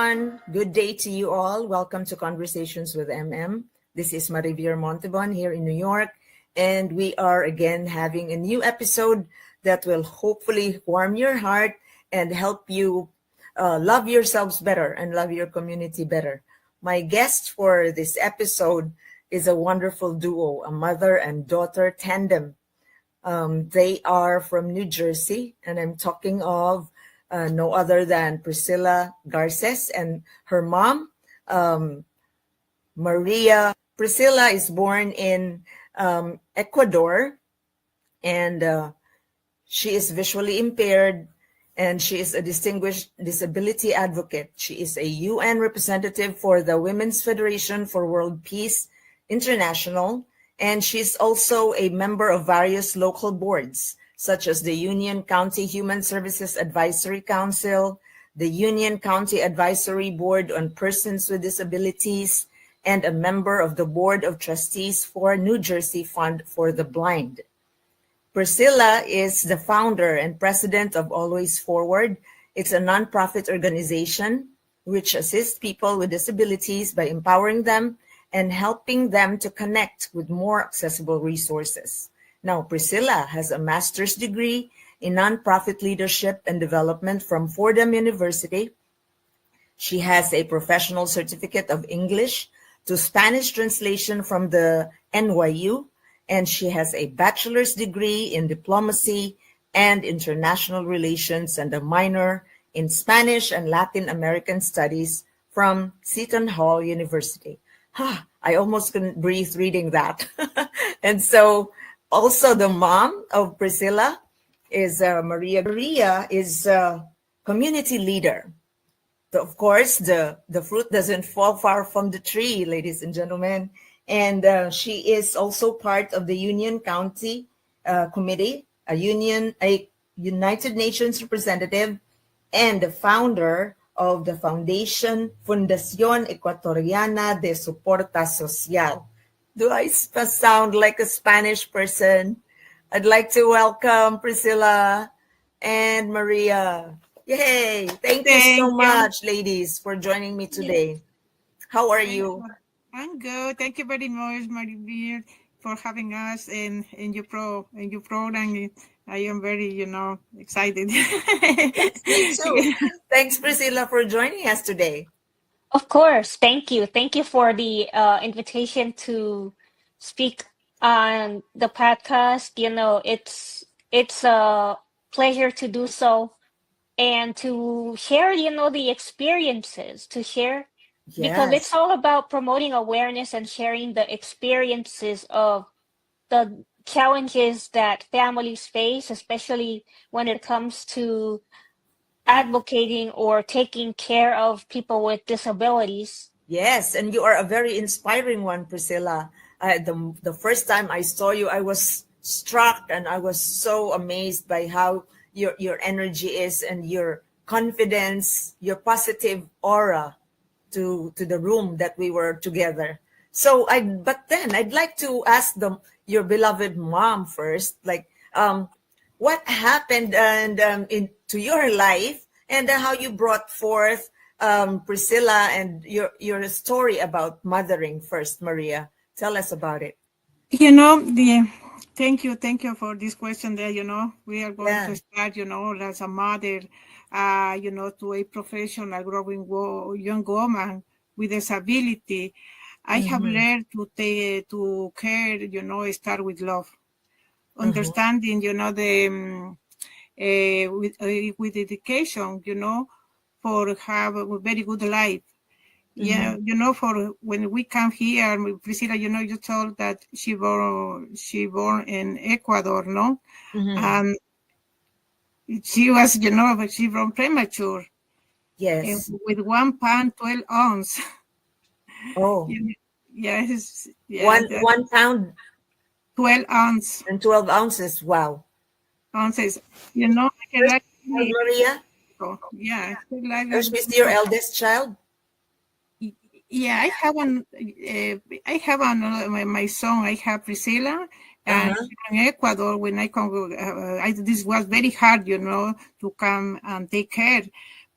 everyone. Good day to you all. Welcome to Conversations with MM. This is Marivir Montebon here in New York, and we are again having a new episode that will hopefully warm your heart and help you love yourselves better and love your community better. My guest for this episode is a wonderful duo, a mother and daughter tandem. They are from New Jersey, and I'm talking of no other than Priscilla Garces and her mom, Maria. Priscilla is born in Ecuador, and she is visually impaired, and she is a distinguished disability advocate. She is a UN representative for the Women's Federation for World Peace International, and she's also a member of various local boards, such as the Union County Human Services Advisory Council, the Union County Advisory Board on Persons with Disabilities, and a member of the Board of Trustees for New Jersey Fund for the Blind. Priscilla is the founder and president of Always Forward. It's a nonprofit organization which assists people with disabilities by empowering them and helping them to connect with more accessible resources. Now, Priscilla has a master's degree in nonprofit leadership and development from Fordham University. She has a professional certificate of English to Spanish translation from the NYU, and she has a bachelor's degree in diplomacy and international relations and a minor in Spanish and Latin American studies from Seton Hall University. I almost couldn't breathe reading that. And so also the mom of Priscilla is Maria. Maria is a community leader. So of course, the fruit doesn't fall far from the tree, ladies and gentlemen. And she is also part of the Union County Committee, a United Nations representative, and the founder of the foundation Fundación Ecuatoriana de Soporta Social. Do I sound like a Spanish person? I'd like to welcome Priscilla and Maria. Yay! Thank you so much, ladies, for joining me today. How are you? I'm good. Thank you very much, Maribel, for having us in your program. I am very, excited. Me too. Thanks, Priscilla, for joining us today. Of course. Thank you. Thank you for the invitation to speak on the podcast. It's a pleasure to do so and to share, the experiences, because it's all about promoting awareness and sharing the experiences of the challenges that families face, especially when it comes to advocating or taking care of people with disabilities. Yes, and you are a very inspiring one, Priscilla. The first time I saw you, I was struck and I was so amazed by how your energy is and your confidence, your positive aura to the room that we were together. So but then I'd like to ask your beloved mom first, what happened into your life and how you brought forth Priscilla and your story about mothering first, Maria. Tell us about it. Thank you for this question there. We are going to start, as a mother, to a professional growing young woman with disability. I have learned to care, start with love, understanding, with education, for have a very good life. Yeah, for when we come here, Priscilla, you told that she born in Ecuador, no? And she was, she born premature. Yes. With 1 pound, 12 ounce. Oh. Yes. Yeah, 1 pound. 12 ounce. And 12 ounces. Wow. Ounces. Maria? Oh, yeah. Was this your eldest child? Yeah, I have my son. I have Priscilla, and in Ecuador, when I come, this was very hard, to come and take care.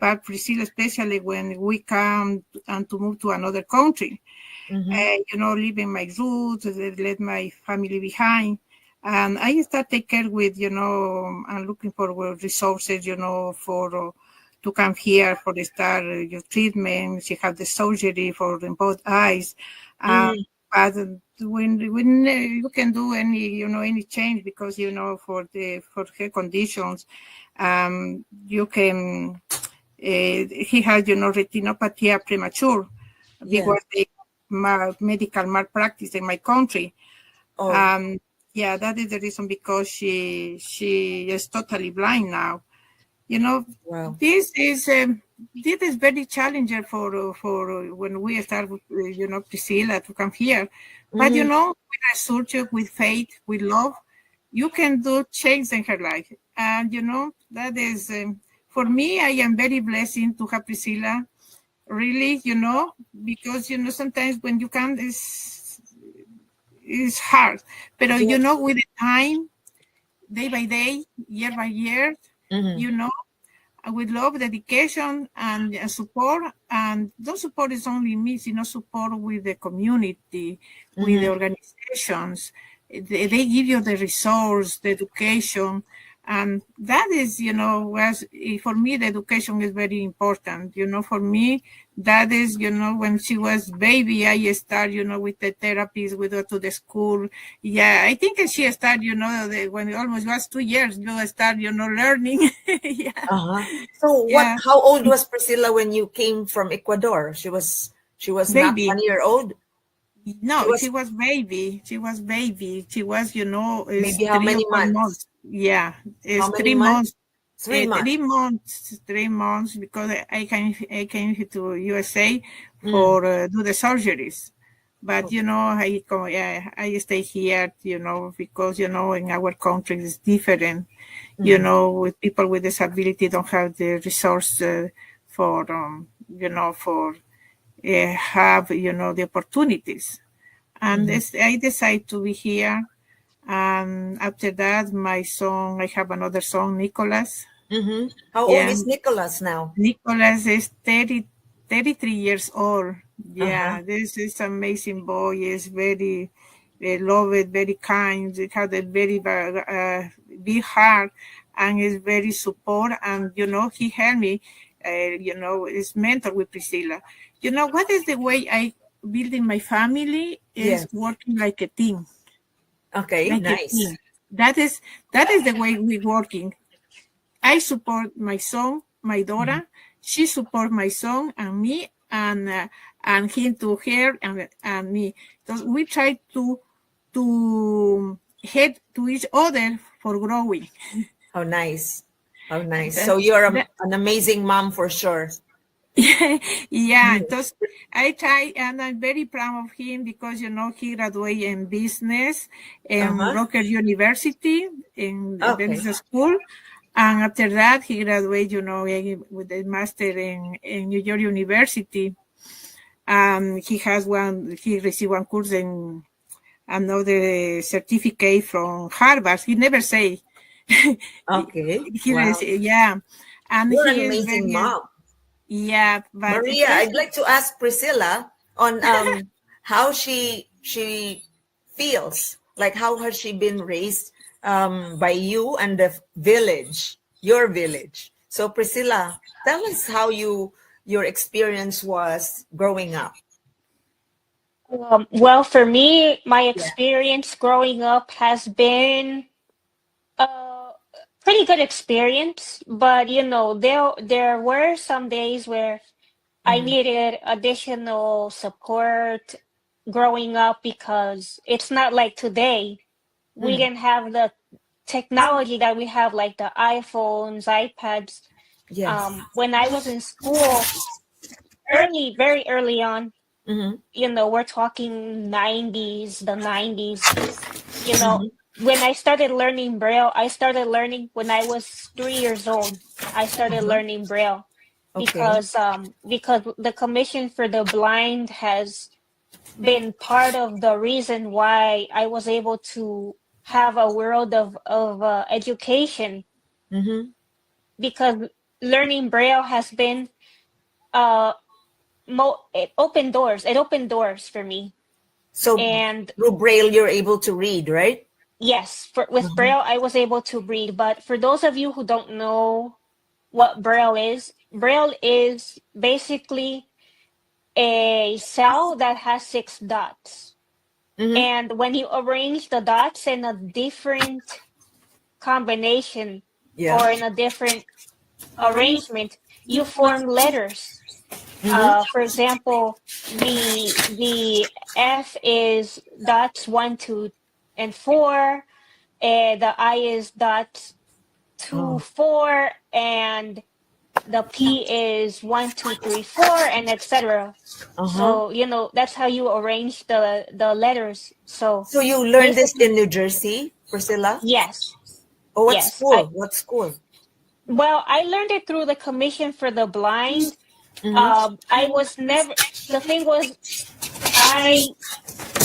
but Priscilla, especially when we come and to move to another country, leaving my roots, let my family behind. And I start take care with, and looking for resources, for to come here for the start your treatment. She had the surgery for both eyes. But when you can do any change because, for her conditions, you can, he had, retinopathy premature because the medical malpractice in my country. Oh, Yeah, that is the reason because she is totally blind now. wow. This is very challenging for when we start with Priscilla to come here. But with research, with faith, with love, you can do change in her life. And that is for me. I am very blessed to have Priscilla. Really, because sometimes when you come, it's hard. But Yes. with the time, day by day, year by year, you know with love, dedication, and support. And those support is only me, support with the community, with the organizations. They give you the resource, the education. And that is, for me, the education is very important. For me, that is, when she was baby, I start, with the therapies, we go to the school. Yeah, I think she started, when it almost was 2 years, you start, learning. Yeah. So Yeah, how old was Priscilla when you came from Ecuador? She was not baby. 1 year old. She No, she was was baby. She was baby. She was, is maybe how 3 or many 4 months. months? Yeah, How it's many 3 months. months? 3 months. 3 months. 3 months because I came to USA Mm, for do the surgeries. But I stay here. Because in our country it's different. With people with disability don't have the resource for for have the opportunities. And I decided to be here. And after that, my son, I have another son, Nicolas. How old Yeah, is Nicholas now? Nicolas is 33 years old. Uh-huh. Yeah, this is amazing boy. He's very, loved, very kind. He has a very big heart and is very support. And, he helped me, is mentor with Priscilla. What is the way I building my family is Yes. working like a team, Okay, like a nice. team. That is the way we're working. I support my son, my daughter. She support my son and me, and him to her and me. So we try to head to each other for growing. How nice. How nice. That, So you're that, an amazing mom for sure. yeah, thus I try, and I'm very proud of him because he graduated in business in Uh-huh. Rutgers University in the Okay. business school, and after that he graduated, with a master in New York University. He received one course in another certificate from Harvard. He never say. Okay. he Wow. received, yeah, and You're an he is amazing very. mom. Yeah, but Maria, first, I'd like to ask Priscilla on how she feels. Like how has she been raised by you and the village, your village. So Priscilla, tell us how your experience was growing up. Well, for me, my Yeah. experience growing up has been a pretty good experience, but there were some days where I Mm-hmm. needed additional support growing up because it's not like today. We Mm. didn't have the technology that we have, like the iPhones, iPads. Yes. When I was in school, very early on, Mm-hmm. we're talking 90s, the 90s, you know, Mm-hmm. when I started learning Braille, I started learning when I was 3 years old. I started Uh-huh. learning Braille Okay. because the Commission for the Blind has been part of the reason why I was able to have a world of education Mm-hmm. because learning Braille has been uh it opened doors. It opened doors for me. So And through Braille, you're able to read, right? yes, with Uh-huh. Braille I was able to read. But for those of you who don't know what Braille is basically a cell that has 6 dots. Mm-hmm. And when you arrange the dots in a different combination Yeah. or in a different arrangement, you form letters. Mm-hmm. For example, the F is dots 1, 2, and 4, and the I is dots two, Oh. 4, and the P is 1, 2, 3, 4, and etc. Uh-huh. So that's how you arrange the letters. So So you learned this basically, in New Jersey, Priscilla? yes, Oh, what yes. I school? What school? Well, I learned it through the Commission for the Blind. Mm-hmm. I was never. The thing was, I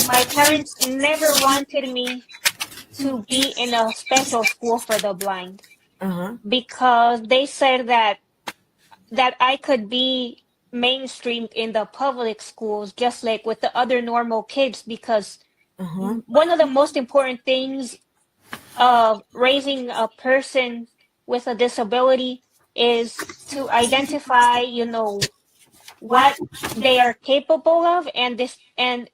my parents never wanted me to be in a special school for the blind Uh-huh. because they said that I could be mainstreamed in the public schools just like with the other normal kids, because Uh-huh. one of the most important things of raising a person with a disability is to identify, what they are capable of, and this and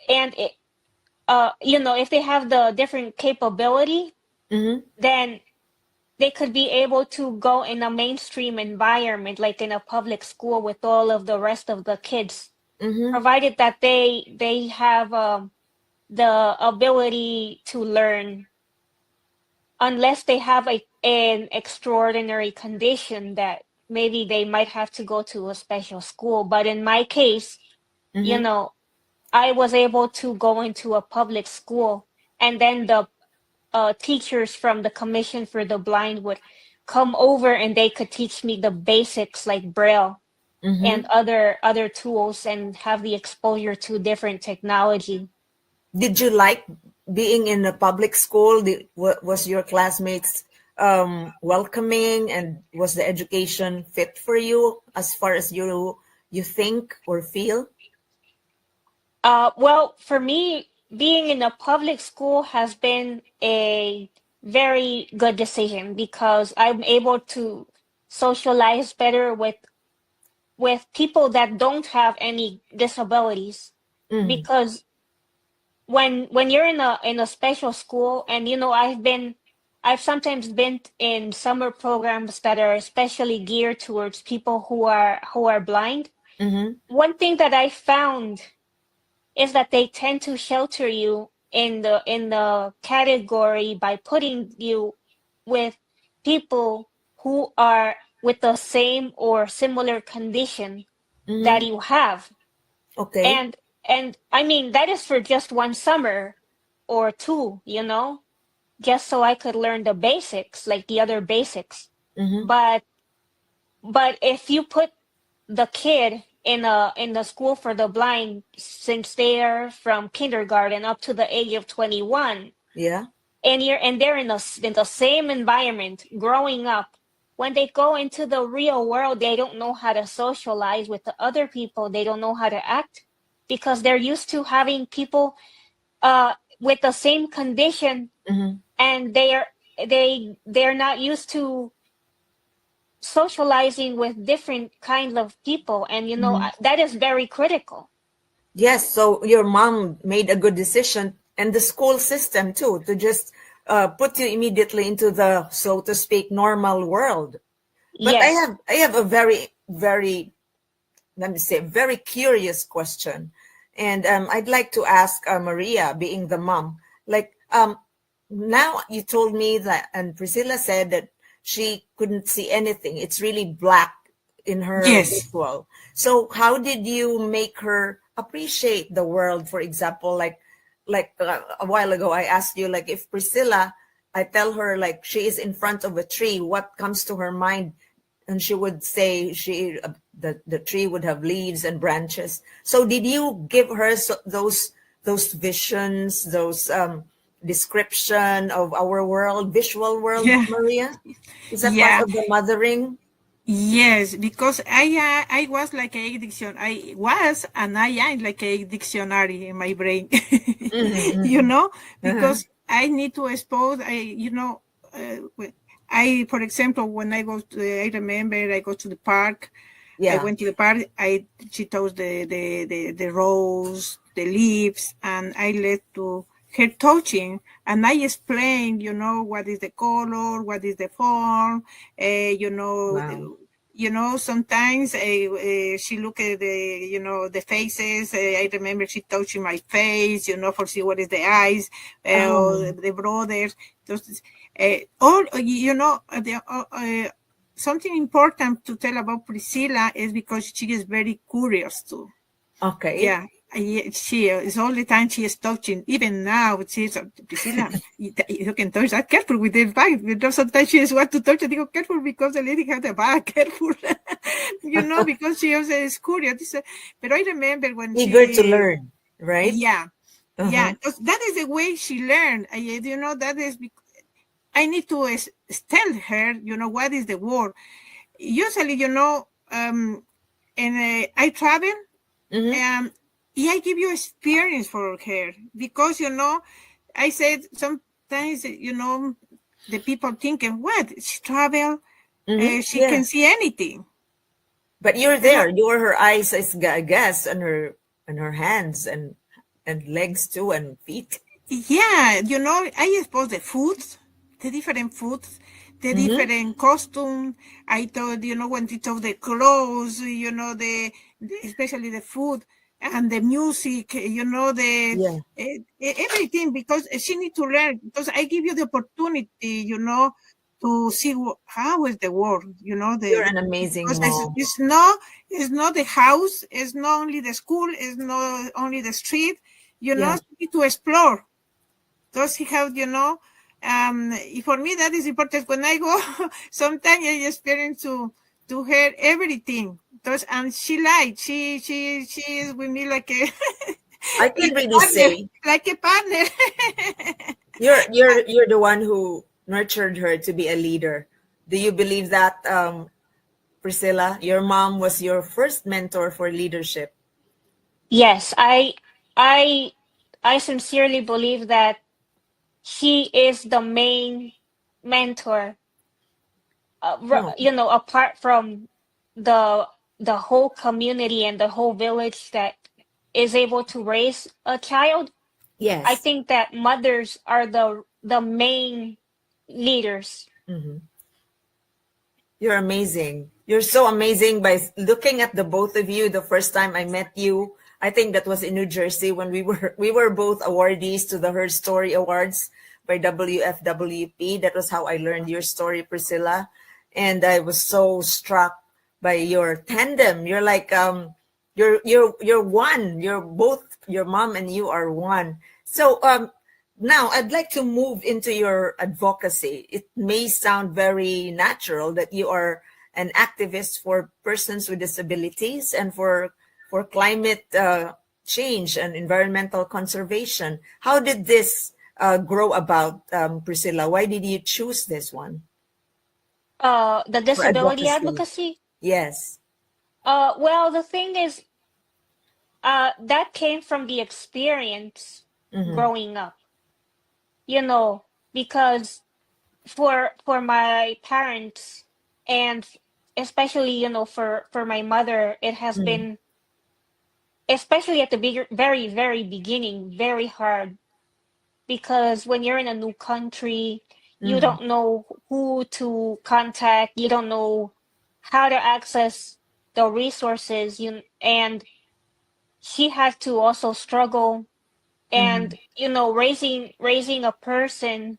it, if they have the different capability, Mm-hmm. then they could be able to go in a mainstream environment, like in a public school with all of the rest of the kids, Mm-hmm. provided that they have the ability to learn, unless they have an extraordinary condition that maybe they might have to go to a special school. But in my case, you Mm-hmm. know, I was able to go into a public school, and then the teachers from the Commission for the Blind would come over and they could teach me the basics like Braille Mm-hmm. and other tools, and have the exposure to different technology. Did you like being in a public school? Was your classmates welcoming, and was the education fit for you as far as you think or feel? Well, for me, being in a public school has been a very good decision because I'm able to socialize better with people that don't have any disabilities. Mm. Because when you're in a special school, and I've sometimes been in summer programs that are especially geared towards people who are blind. Mm-hmm. One thing that I found is that they tend to shelter you in the category by putting you with people who are with the same or similar condition that Mm-hmm. you have. Okay. And I mean, that is for just one summer or two, just so I could learn the basics, like the other basics. Mm-hmm. But if you put the kid in the school for the blind since they're from kindergarten up to the age of 21, Yeah. and they're in the same environment growing up, when they go into the real world, they don't know how to socialize with the other people. They don't know how to act because they're used to having people with the same condition, Mm-hmm. and they're not used to socializing with different kinds of people, and Mm-hmm. that is very critical. Yes, so your mom made a good decision, and the school system too, to just put you immediately into the, so to speak, normal world. But Yes. I have a very, let me say, very curious question, and I'd like to ask Maria, being the mom, like now you told me that, and Priscilla said that she couldn't see anything. It's really black in her Yes. visual. So how did you make her appreciate the world? For example, like a while ago, I asked you, like, if Priscilla, I tell her like she is in front of a tree, what comes to her mind? And she would say the tree would have leaves and branches. So did you give her those visions, those description of our world, visual world, Yeah. Maria? Is that part Yeah. of the mothering? Yes, because I was like a diction. I was and I am like a dictionary in my brain, you Mm-hmm. know, Uh-huh. because I need to expose. For example, when I remember I go to the park. I Yeah. went to the park. She touched the rose, the leaves, and I let to her touching, and I explained, what is the color, what is the form, Wow. sometimes she look at the faces. I remember she touching my face, for see what is the eyes, or Oh, the brothers. Those, all something important to tell about Priscilla is because she is very curious too. okay. Yeah, she is all the time she is touching. Even now, she's Priscilla. You can touch that. Careful with the bag. Sometimes she just want to touch it. You go careful because the lady has the bag. Careful, because she also is curious. But I remember when Eager to she, learn, right? yeah, yeah, Uh-huh. because that is the way she learned. That is. I need to tell her, what is the word. Usually, and I travel. Mm-hmm. Yeah, I give you experience for her because I said sometimes the people thinking what she travel, Mm-hmm. she Yeah. can see anything. But you're It's there. not, You were her eyes, I guess, and her hands and legs too and feet. yeah, I expose the foods, the different foods, the Mm-hmm. different costume. I thought, when they told the clothes, especially the food and the music, Yeah. everything, because she need to learn. Because I give you the opportunity, to see how is the world, You're an amazing because mom. it's not the house, it's not only the school, it's not only the street, Yeah. you need to explore. Does he have, for me that is important. When I go, sometimes I experience to hear everything. And she liked, she is with me like a I like can a really partner, say like a partner. you're the one who nurtured her to be a leader. Do you believe that, Priscilla? Your mom was your first mentor for leadership. Yes, I I sincerely believe that she is the main mentor, Oh, apart from the the whole community and the whole village that is able to raise a child. I yes. think that mothers are the main leaders. Mhm. You're amazing. You're so amazing. By looking at the both of you, the first time I met you, I think that was in New Jersey when we were both awardees to the Her Story Awards by WFWP. That was how I learned your story, Priscilla. And I was so struck by your tandem. You're like you're one. You're both, your mom and you are one. So now, I'd like to move into your advocacy. It may sound very natural that you are an activist for persons with disabilities and for climate change and environmental conservation. How did this grow about, Priscilla? Why did you choose this one The for disability advocacy? advocacy. Yes. Well, the thing is, that came from the experience Mm-hmm. growing up, you know, because for my parents and especially, for my mother, it has Mm-hmm. been, especially at the very, very beginning, very hard because when you're in a new country, you Mm-hmm. don't know who to contact, you don't know how to access the resources, and she had to also struggle. Mm-hmm. And raising a person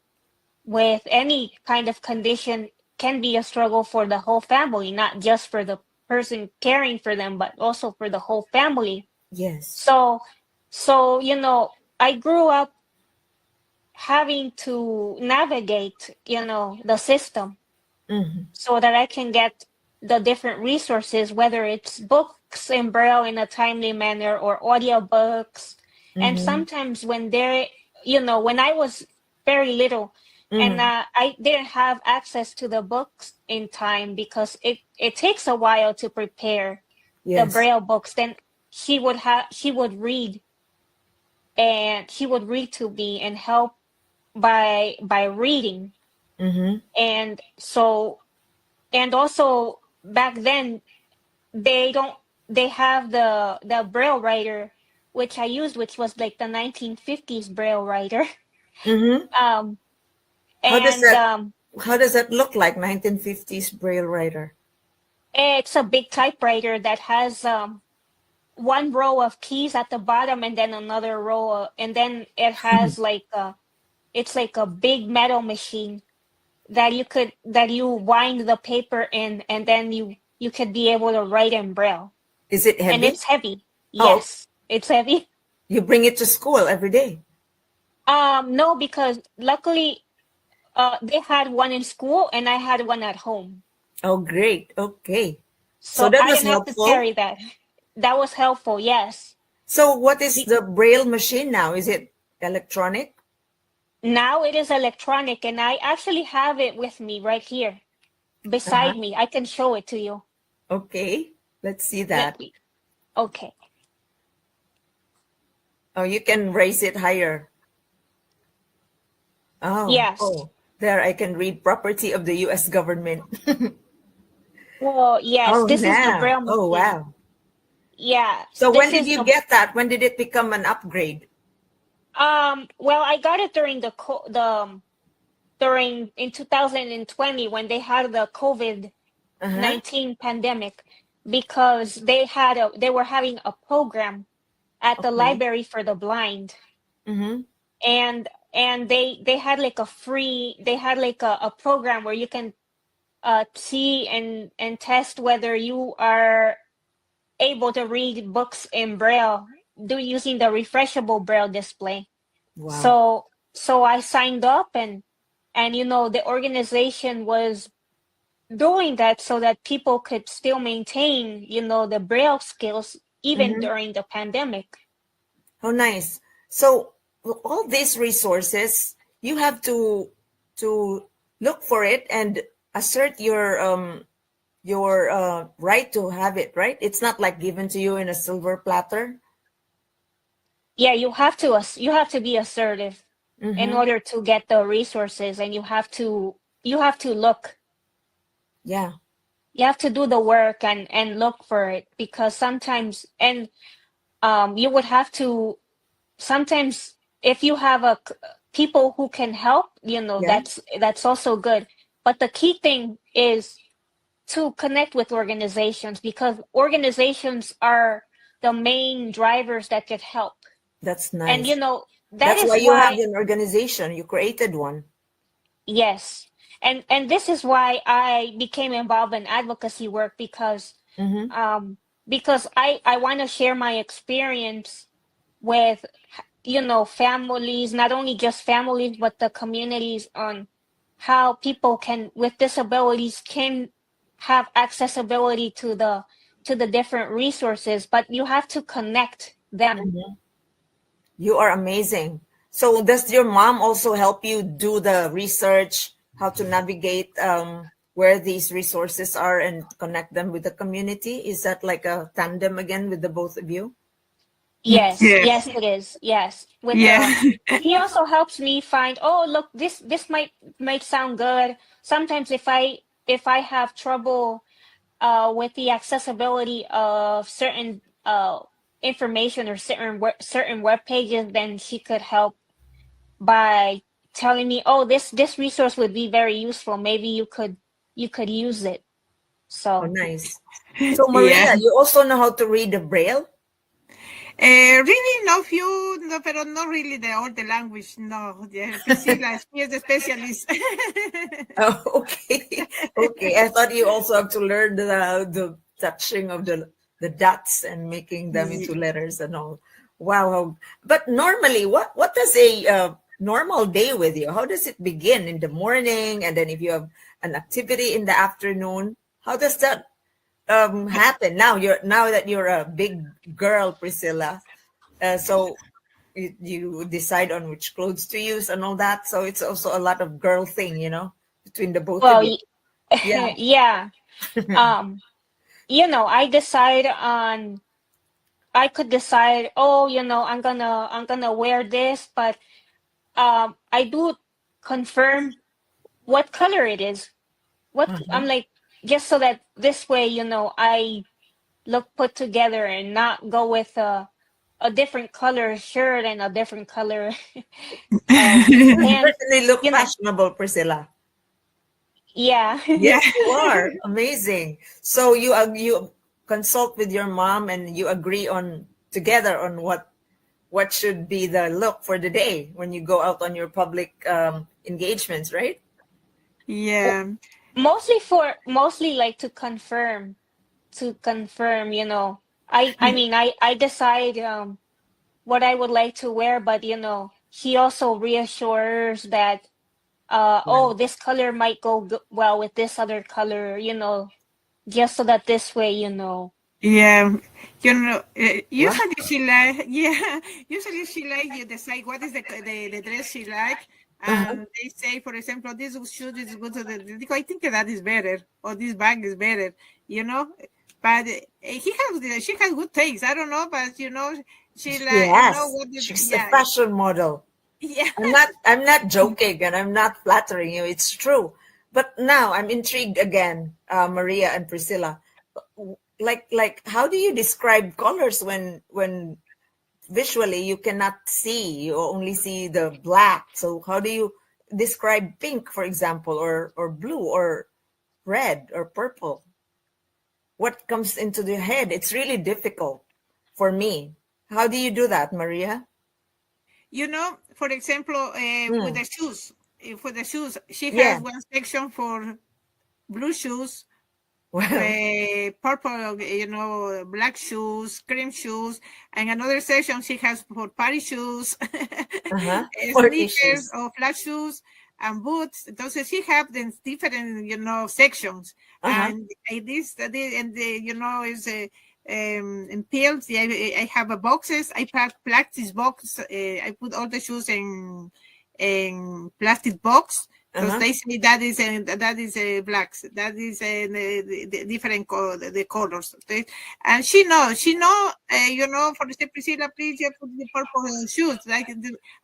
with any kind of condition can be a struggle for the whole family, not just for the person caring for them, but also for the whole family. Yes. So so I grew up having to navigate, the system Mm-hmm. so that I can get the different resources, whether it's books in Braille in a timely manner or audiobooks. And Mm-hmm. sometimes when I was very little, and I didn't have access to the books in time because it takes a while to prepare the Yes. Braille books. Then she would read, and she would read to me and help by reading. Mm-hmm. And so, and also back then they don't they have the Braille writer, which I used, which was like the 1950s Braille writer. Mm-hmm. um How does and that how does that look like, 1950s Braille writer? it's a big typewriter that has one row of keys at the bottom, and then another row and then it has like it's like a big metal machine that you wind the paper in, and then you could be able to write in Braille. Is it And heavy? it's heavy. Oh, Yes, it's heavy. you bring it to school every day. No, because luckily they had one in school and I had one at home. Oh, great. Okay. So So that I was didn't have to helpful. carry that. That was helpful, yes. So what is Be- the Braille machine now? Is it electronic? Now it is electronic, and I actually have it with me right here Uh-huh. beside me. I can show it to you. Okay. Let's see Let that. me. Okay. Oh, you can raise it higher. Oh, Yes. oh. There I can read property of the US government. Well, yes, Oh, this is the now. Braille Oh, machine. wow. Yes, So when this did is you the get that? When did it become an upgrade? well, I got it during during in 2020 when they had the Uh-huh. COVID-19 pandemic, because they were having a program at the Okay. library for the blind. Mm-hmm. And they had like they had like a program where you can see and test whether you are able to read books in Braille using the refreshable Braille display. Wow. So I signed up, and the organization was doing that so that people could still maintain the Braille skills even Mm-hmm. during the pandemic. How nice. So all these resources, you have to look for it and assert your right to have it, right? It's not like given to you in a silver platter. Yeah, you have to be assertive in Mm-hmm. order to get the resources, and you have to look. Yeah. You have to do the work and look for it, because sometimes, and you would have to sometimes, if you have people who can help, Yeah. that's also good. But the key thing is to connect with organizations, because organizations are the main drivers that could help. That's And nice. that That's why is you have why, an organization. You created one. yes. And this is why I became involved in advocacy work, Mm-hmm. um because I want to share my experience with families, not only just families, but the communities, on how people can with disabilities can have accessibility to the different resources, but you have to connect them. Mm-hmm. You are amazing. So does your mom also help you do the research, how to navigate where these resources are and connect them with the community? Is that like a tandem again with the both of you? Yes, Yes. yes, it is. Yes, with Yeah. the he also helps me find, oh, look, this might sound good. Sometimes if I have trouble with the accessibility of certain information, or certain web pages, then she could help by telling me, oh, this resource would be very useful. Maybe you could use it. Oh, So nice. So Yeah. Maria, you also know how to read the Braille? Really, no few, no, pero not really the language. No, yeah, Priscilla, she is the specialist. Oh, okay. Okay. I thought you also have to learn the touching of the dots and making them into letters and all. Wow. But normally, what does a normal day with you? How does it begin in the morning, and then if you have an activity in the afternoon, how does that happen? Now that you're a big girl, Priscilla. So you decide on which clothes to use and all that. So it's also a lot of girl thing, between the both of Well, you. Yeah. yeah. Um, I decide on. I could decide, oh, I'm gonna wear this, but I do confirm what color it is. Uh-huh. I'm like, just so that this way, I look put together and not go with a different color shirt and a different color You pants. certainly look You know, fashionable, Priscilla. yeah. Yeah. Yes, you are. Amazing. So you consult with your mom and you agree on together on what should be the look for the day when you go out on your public engagements, right? Yeah. Mostly like to confirm, I mean, I decide what I would like to wear, but he also reassures that Yeah. oh, this color might go well with this other color, just so that this way, Yeah, Wow. usually she like, yeah, usually she like, you decide what is the dress she like, Uh-huh. and they say, for example, this shoe is good to I think that is better, or this bag is better, you know. But she has good taste. I don't know, but she like, Yes. what is, She's a yeah, fashion model. yeah. I'm not joking and I'm not flattering you. It's true. But now I'm intrigued again, Maria and Priscilla. Like how do you describe colors when visually you cannot see, you only see the black? So how do you describe pink, for example, or blue or red or purple? What comes into the head? It's really difficult for me. How do you do that, Maria? For example, with Mm. the shoes, for the shoes, she Yeah. has one section for blue shoes, Well, purple, black shoes, cream shoes, and another section she has for party shoes, uh-huh. Party sneakers shoes. or flat shoes and boots. Entonces she have the different, sections, Uh-huh. and is in pills. Yeah, I have a boxes. I pack plastic box. I put all the shoes in plastic box, because Uh-huh. they say that is blacks, that is the different the colors. Okay? And she know, for the Priscilla, please, you put the purple shoes,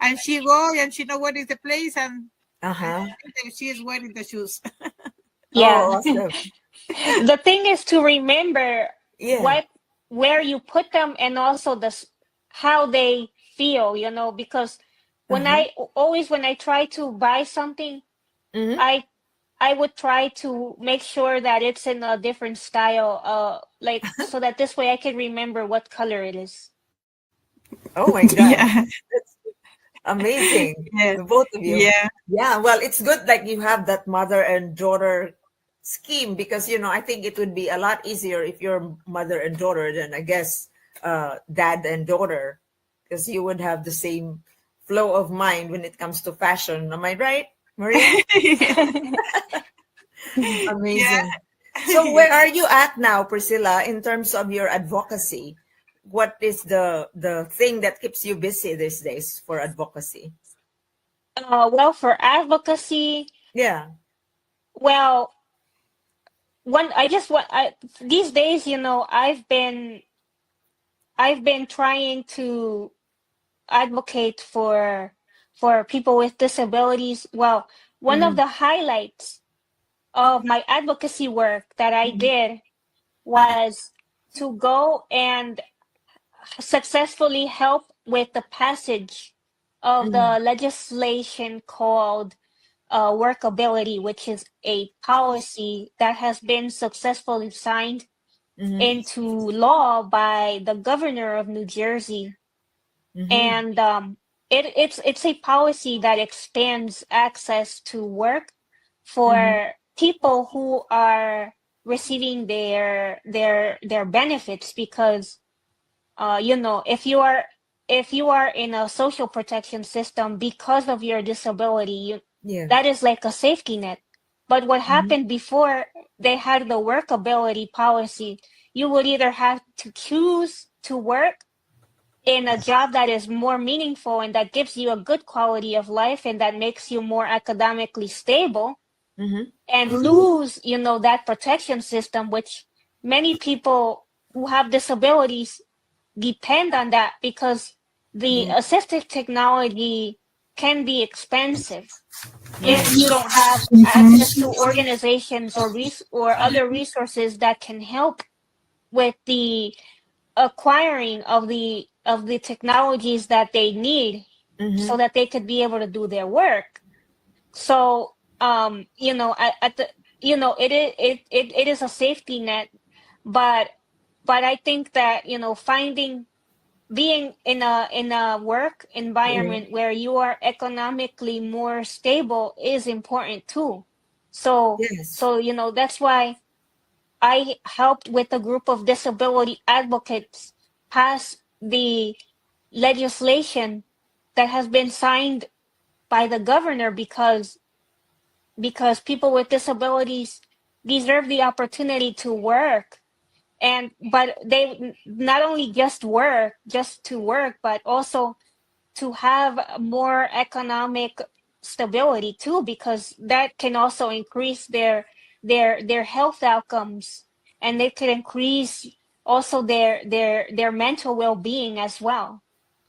and she go and she know what is the place, and Uh-huh. she think that she is wearing the shoes. Oh, yeah. awesome. The thing is to remember Yeah. what where you put them, and also how they feel, because Uh-huh. when I try to buy something, Mm-hmm. I I would try to make sure that it's in a different style, like so that this way I can remember what color it is. Oh my God. Yeah. That's amazing. Yeah. The both of you. Yeah. Yeah, well, it's good like you have that mother and daughter scheme because I think it would be a lot easier if you're mother and daughter than I guess dad and daughter because you would have the same flow of mind when it comes to fashion. Am I right, Maria? Yeah. Amazing. So where are you at now, Priscilla, in terms of your advocacy? What is the thing that keeps you busy these days for advocacy? Well, for advocacy, Yeah. well, one I just want I these days, I've been trying to advocate for people with disabilities. Well, one of Mm-hmm. the highlights of my advocacy work that I did was to go and successfully help with the passage of Mm-hmm. the legislation called workability, which is a policy that has been successfully signed Mm-hmm. into law by the governor of New Jersey. Mm-hmm. And it's a policy that expands access to work Mm-hmm. for people who are receiving their benefits, because if you are in a social protection system because of your disability, Yeah. that is like a safety net. But what Mm-hmm. happened before they had the workability policy, you would either have to choose to work in a job that is more meaningful and that gives you a good quality of life and that makes you more academically stable, and lose, that protection system, which many people who have disabilities depend on that, because the assistive technology can be expensive if you don't have access to organizations or other resources that can help with the acquiring of the technologies that they need so that they could be able to do their work. So at the it is a safety net, but I think that finding being in a work environment where you are economically more stable is important too. So Yes. that's why I helped with a group of disability advocates pass the legislation that has been signed by the governor, because people with disabilities deserve the opportunity to work, but they not only just to work, but also to have more economic stability too, because that can also increase their health outcomes, and they could increase also their mental well-being as well.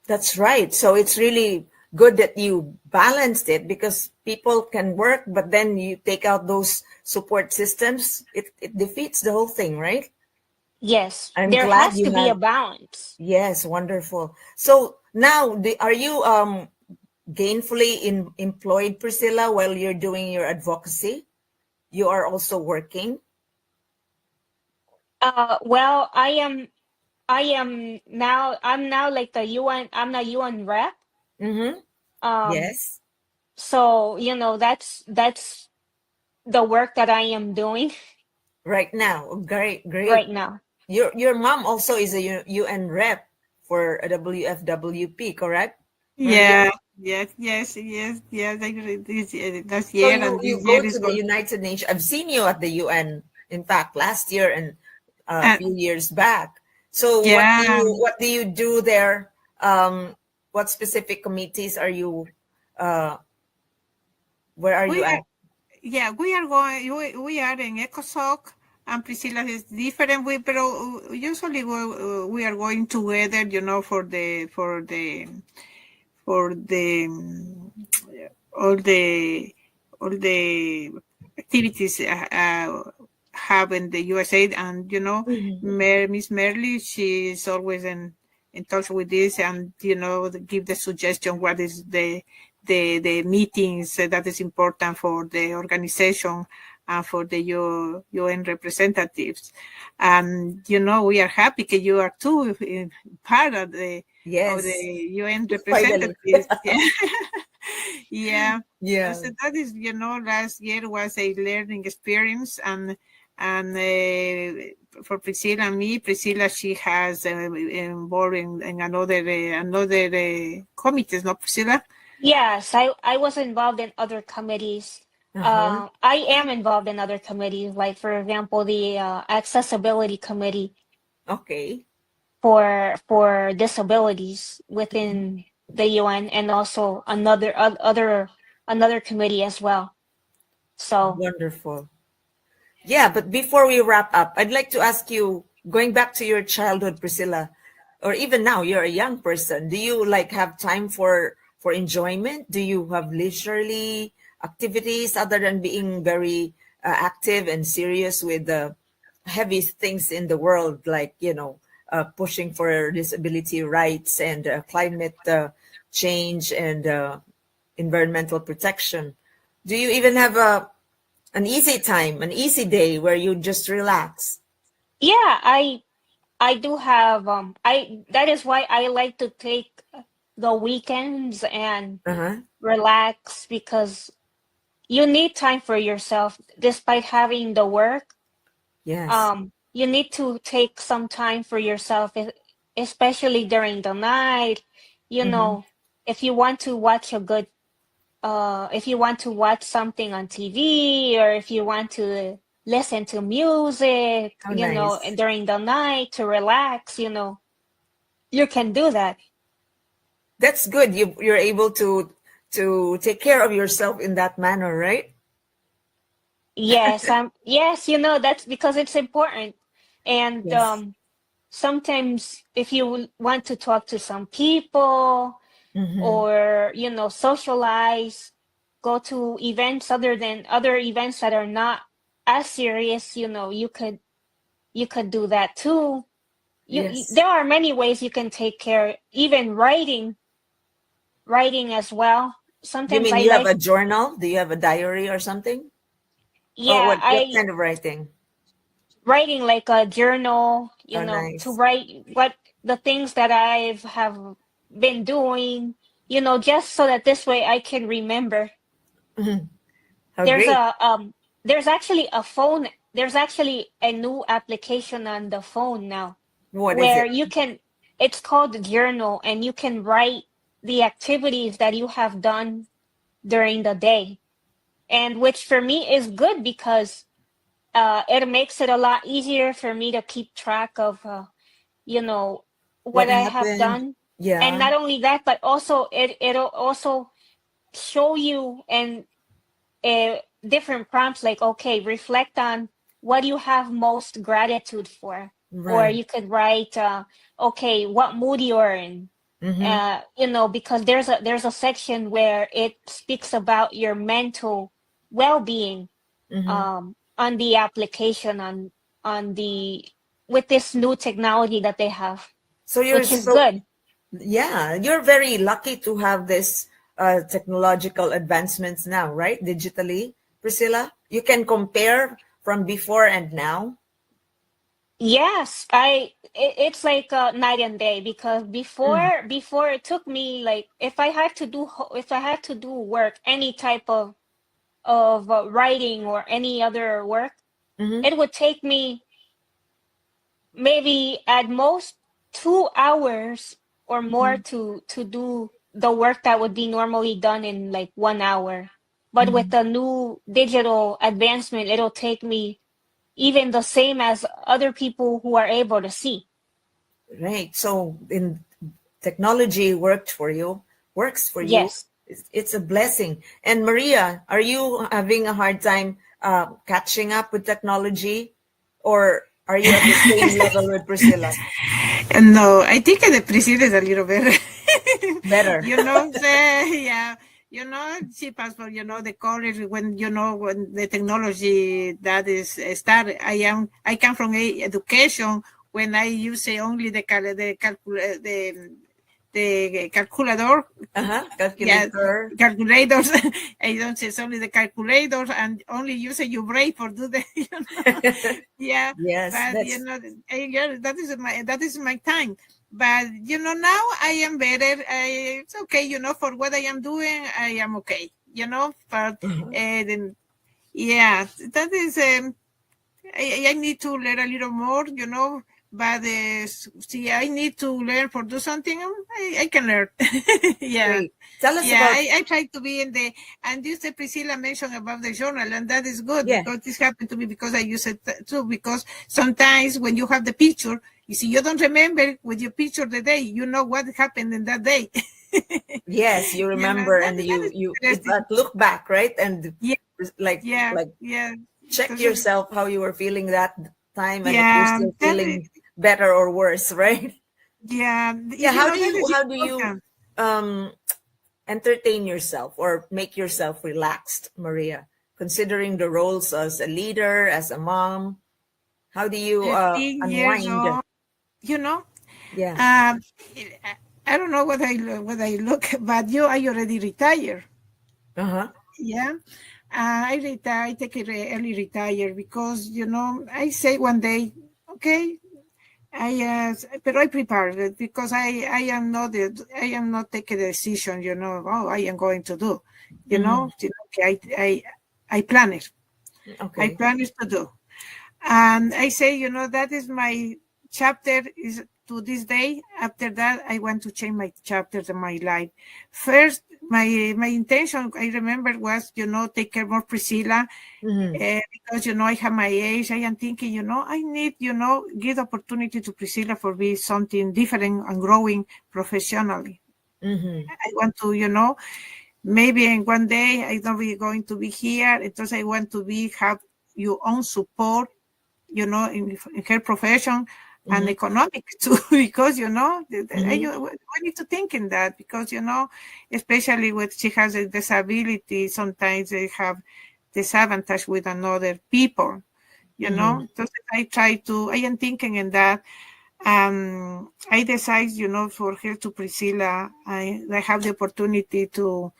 That's right. So it's really good that you balanced it, because people can work, but then you take out those support systems. It defeats the whole thing, right? Yes, I'm there glad has you to be a had. balance. Yes, wonderful. So now, are you gainfully employed, Priscilla, while you're doing your advocacy? You are also working? Well, I'm now like the UN. I'm the UN rep. Mm-hmm. Um, Yes. so that's the work that I am doing Right now. Great, right great. now. Your mom also is a UN rep for a WFWP, correct, Maria? Yeah, yes. Last So year and you this go year to is the going. United Nations. I've seen you at the UN, in fact, last year and a And few years back. So yeah, what do you do there? What specific committees are you? Uh, where are you we are at? yeah we are going. We are in ECOSOC, and Priscilla is different. But usually we are going together. For the all the all the activities have in the USA, and Miss Merle, she's always in touch with this, and give the suggestion what is the meetings that is important for the organization and for the UN representatives. And we are happy that you are too part of the Yes, UN finally. representatives. Yeah. Yeah, So that is, last year was a learning experience, and for Priscilla and me, Priscilla, she has involved in another committees, no, Priscilla? Yes, I was involved in other committees. uh-huh. I am involved in other committees, like for example, the accessibility committee Okay, for disabilities within the UN, and also another committee as well. So wonderful. Yeah, but before we wrap up, I'd like to ask you, going back to your childhood, Priscilla, or even now, you're a young person. Do you like have time for enjoyment? Do you have leisurely activities other than being very active and serious with the heavy things in the world, like pushing for disability rights and climate change and environmental protection? Do you even have an easy time, an easy day where you just relax? yeah, I do have I that is why I like to take the weekends and Uh-huh. relax, because you need time for yourself despite having the work. Yes. You need to take some time for yourself, especially during the night. You Mm-hmm. know, if you want to watch a good, if you want to watch something on TV, or if you want to listen to music, How nice. during the night to relax, you can do that. That's good. You're able to take care of yourself in that manner, right? Yes, yes, that's because it's important. And Yes. sometimes if you want to talk to some people Mm-hmm. or, socialize, go to events other events that are not as serious, you could do that too. Yes. There are many ways you can take care, even writing as well. You Sometimes mean I you have like, a journal? Do you have a diary or something? Or yeah, what I kind of writing? writing like a journal, Oh, to nice. write what the things that I've have been doing, just so that this way I can remember. Mhm. How There's great. a there's actually a phone, there's actually a new application on the phone now What is where it? you can, it's called journal, and you can write the activities that you have done during the day. And which for me is good because it makes it a lot easier for me to keep track of you know What what I have happened? done. And Yeah. not only that, but also it'll also show you and different prompts like, okay, reflect on what you have most gratitude for. Or Right. you could write, okay, what mood you're in. Mm-hmm. Because there's a section where it speaks about your mental well-being, Mm-hmm. on the application, on the with this new technology that they have, So you're which is so good. yeah, you're very lucky to have this technological advancements now, right? Digitally, Priscilla. You can compare from before and now. Yes, it's like night and day, because Mm. before it took me, like, if I had to do work, any type of writing or any other work, Mm-hmm. it would take me maybe at most 2 hours or more Mm-hmm. to do the work that would be normally done in like 1 hour. But with Mm-hmm. the new digital advancement, it'll take me even the same as other people who are able to see. Right. So in technology works for you. Yes. It's a blessing. And Maria, are you having a hard time catching up with technology, or are you at the same level with Priscilla? No, I think the Priscilla is a little better. Better. Yeah, she passed for, the college when the technology that is started. I come from education when I use only the calculator. Uh-huh. Yeah, Calculator. calculators. I don't say it's only the calculators and only use your brain for do the, yeah, Yes, but that's yeah, that is my time. But now I am better. It's okay, for what I am doing, I am okay. But uh yeah, that is. I need to learn a little more, but see, I need to learn for do something. I can learn. Yeah. great. Tell us Yeah, about I try to be in and you said Priscilla mentioned about the journal, and that is good yeah. because this happened to me because I use it too. Because sometimes when you have the picture, you see, you don't remember with your picture the day, you know what happened in that day. Yes, you remember and That is you it's interesting. like look back, right? And Yeah, like yeah, like yeah. check This is, yourself how you were feeling that time and if you're yeah, still feeling better or worse, right? yeah, Yeah, that is how do you important. um entertain yourself or make yourself relaxed, Maria? Considering the roles as a leader, as a mom, how do you 15 years unwind? old, you know. Yeah. Um, I don't know what I look, but I already retired. Uh-huh. Yeah, I retire. I take it early retire because I say one day, okay, but I prepare it because I am not taking a decision. Oh, I am going to do. Mm-hmm. Okay, I plan it. I Okay. plan it to do. And I say, that is my chapter is to this day. After that, I want to change my chapters in my life. First, my intention, I remember, was, take care more Priscilla, Mm-hmm. because, I have my age. I am thinking, I need, give opportunity to Priscilla for be something different and growing professionally. I want to, maybe in one day I'm not really going to be here. Entonces I want to have your own support, in her profession and economic too, because, we need to think in that because, especially when she has a disability, sometimes they have disadvantage with another people, Entonces I am thinking in that. I decided, for her to Priscilla, I have the opportunity to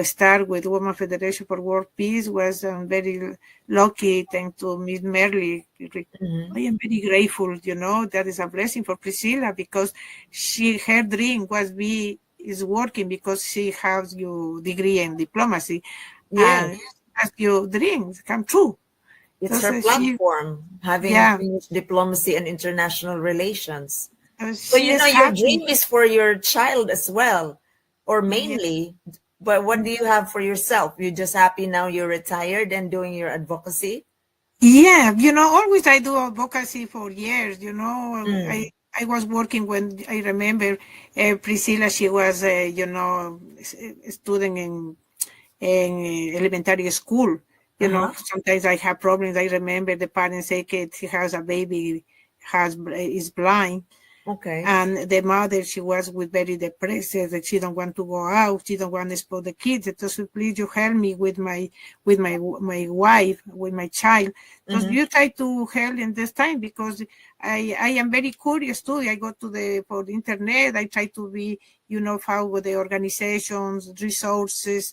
start with Women Federation for World Peace. Was very lucky, thanks to Miss Merly. I am very grateful, that is a blessing for Priscilla because her dream is working because she has your degree in diplomacy. Yes. And as your dreams come true. It's her platform, having finished diplomacy and international relations. So, She is your happy. dream is for your child as well, or mainly. But what do you have for yourself? You're just happy now you're retired and doing your advocacy? Yeah, always I do advocacy for years, I was working when I remember Priscilla, she was, a student in elementary school. Sometimes I have problems. I remember the parents say that she has a baby, is blind. Okay. And the mother, she was very depressed that she don't want to go out. She don't want to expose the kids. So please, you help me with my wife, with my child. So you try to help in this time because I am very curious too. I go for the internet. I try to be, follow the organizations, resources,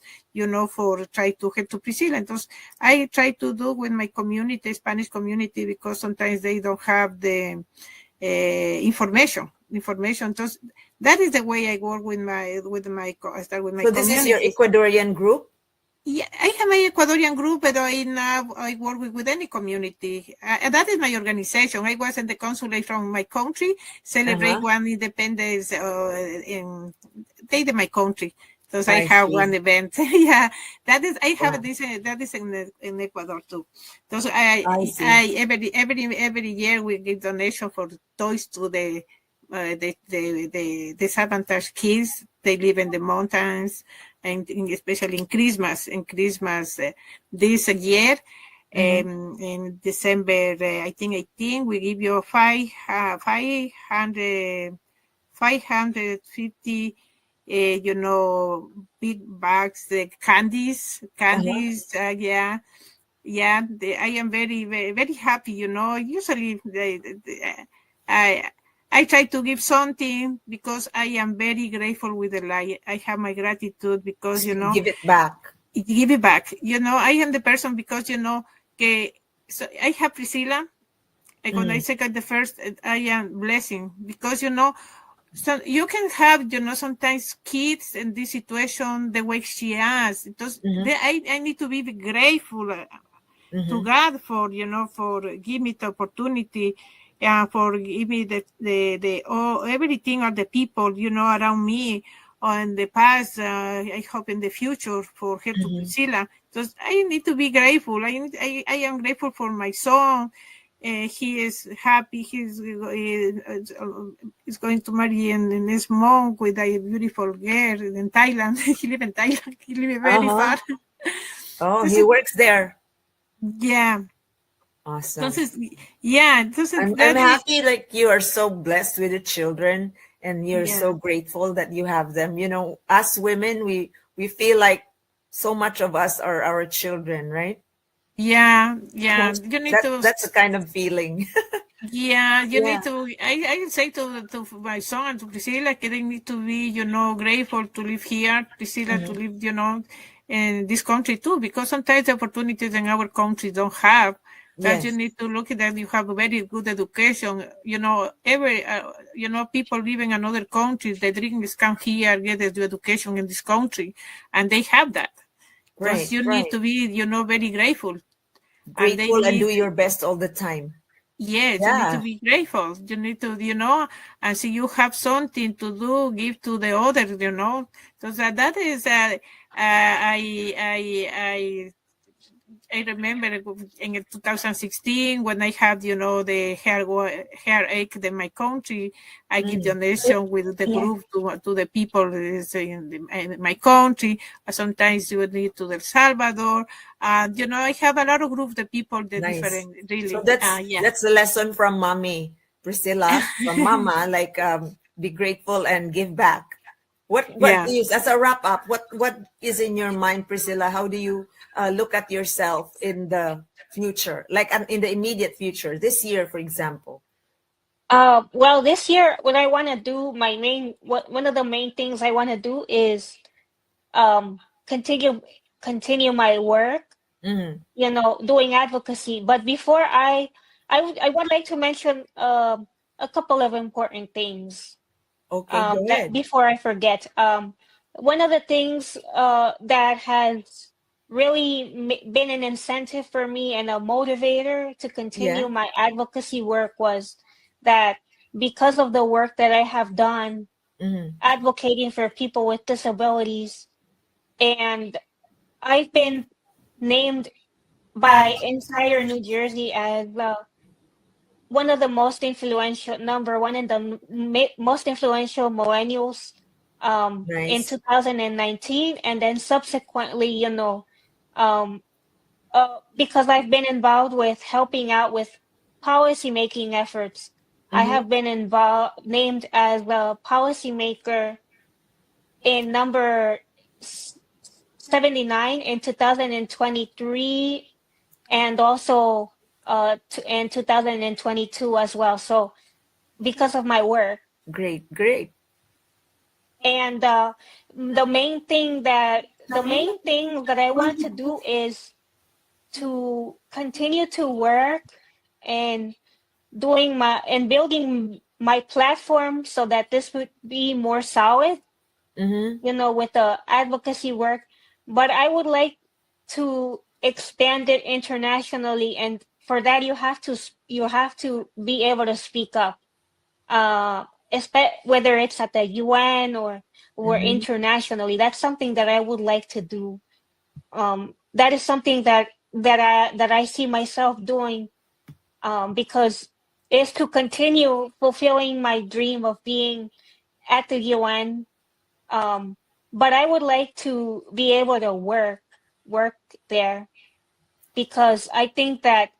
for try to help to Priscilla. And I try to do with my community, Spanish community, because sometimes they don't have the information. Entonces, that is the way I work with my So community. this is your Ecuadorian group? Yeah, I have my Ecuadorian group, but I work with any community. And that is my organization. I was in the consulate from my country, celebrate one independence in Day of my country. So I have one event. Yeah, that is. I have this. That is in Ecuador too. So I every year we give donation for toys to the disadvantaged kids. They live in the mountains, and especially in Christmas. This year. In December, I think 18, we give you 550 big bags, the candies, I am very, very, very happy, usually I try to give something because I am very grateful with the life. I have my gratitude because, give it back. Give it back. I am the person because, so I have Priscilla. And when I say the first, I am blessing because, so you can have, sometimes kids in this situation the way she has. I need to be grateful to God for, for give me the opportunity, for give me the everything or the people, around me or in the past. I hope in the future for her to Priscilla. So I need to be grateful. I am grateful for my son. He is happy. He's going to marry in this month with a beautiful girl in Thailand. He lives in Thailand. He lives very far. Oh, he works there. Yeah. Awesome. Entonces, I'm happy like you are so blessed with the children and you're so grateful that you have them. Us women, we feel like so much of us are our children, right? Yeah. You need that's the kind of feeling. You need to. I say to my son and to Priscilla, they need to be, grateful to live here. Priscilla to live, in this country too, because sometimes the opportunities in our country don't have. That you need to look at that you have a very good education. People living in another country, the dream is come here, get the education in this country, and they have that. Because you need to be, very grateful. Grateful and do your best all the time. Yes, you need to be grateful. You need to, and so you have something to do, give to the others, So that is, I I remember in 2016 when I had, the hair ache in my country, I give donation with the Yeah. group to the people in my country. Sometimes you need to El Salvador. I have a lot of groups, the people, the Nice. different, So really. Yeah. that's the lesson from mommy, Priscilla, from mama, like be grateful and give back. What Yeah. is, as a wrap up, what is in your mind, Priscilla? How do you look at yourself in the future, like in the immediate future, this year, for example? Well, this year, what I want to do, one of the main things I want to do is um continue continue my work, Hmm. doing advocacy. But before I would like to mention a couple of important things. Okay, go That ahead. before I forget, one of the things that has really been an incentive for me and a motivator to Yeah. continue my advocacy work was that because of the work that I have done Hmm. advocating for people with disabilities, and I've been named by Insider New Jersey as one of the most influential, number one in the most influential millennials in Nice. 2019, and then subsequently, um, because I've been involved with helping out with policy making efforts, I Hmm. have been named as the policymaker in number 79 in 2023, and also in 2022 as well. So because of my work. Great, great. And the main thing that I want to do is to continue to work and building my platform so that this would be more solid, Hmm. with the advocacy work. But I would like to expand it internationally, and for that you have to be able to speak up, whether it's at the UN or Hmm. internationally. That's something that I would like to do. That is something that I see myself doing, because is to continue fulfilling my dream of being at the UN. Um, but I would like to be able to work there, because I think that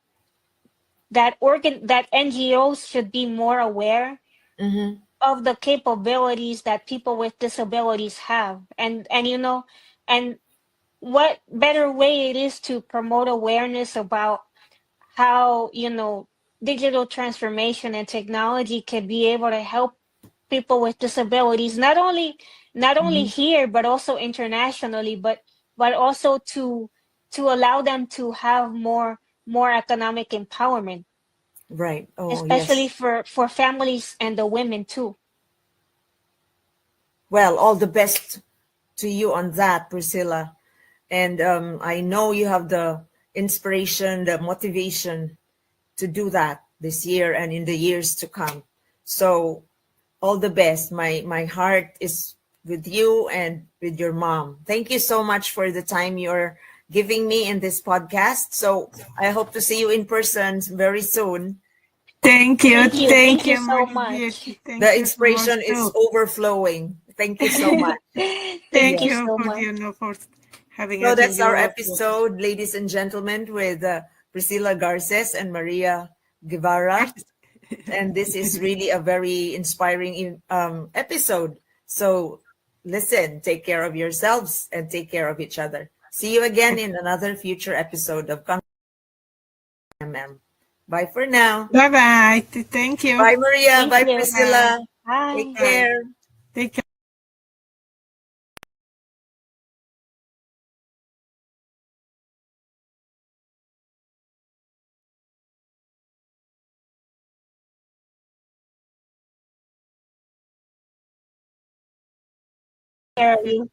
NGOs should be more aware Hmm. of the capabilities that people with disabilities have, and and what better way it is to promote awareness about how digital transformation and technology can be able to help people with disabilities, not only Hmm. here but also internationally, but also to allow them to have more economic empowerment, Right. Oh, especially yes. for families and the women too. Well, all the best to you on that, Priscilla. And I know you have the inspiration, the motivation to do that this year and in the years to come. So all the best. My heart is with you and with your mom. Thank you so much for the time you're giving me in this podcast. So I hope to see you in person very soon. Thank you. Thank Thank you you, so Miss much. Beauty. The Thank you so much inspiration is too. overflowing. Thank you so much. Thank Thank you Yes. you so for, much. for having So us in that's our your episode, ladies and gentlemen, with Priscilla Garces and Maria Guevara. podcast. And this is really a very inspiring episode. So listen, take care of yourselves and take care of each other. See you again in another future episode of MM. Bye for now. Bye bye. Thank you. Bye, Maria. Thank Bye, you. Bye. Priscilla. Take Bye. Bye. care. Take care. Care of you.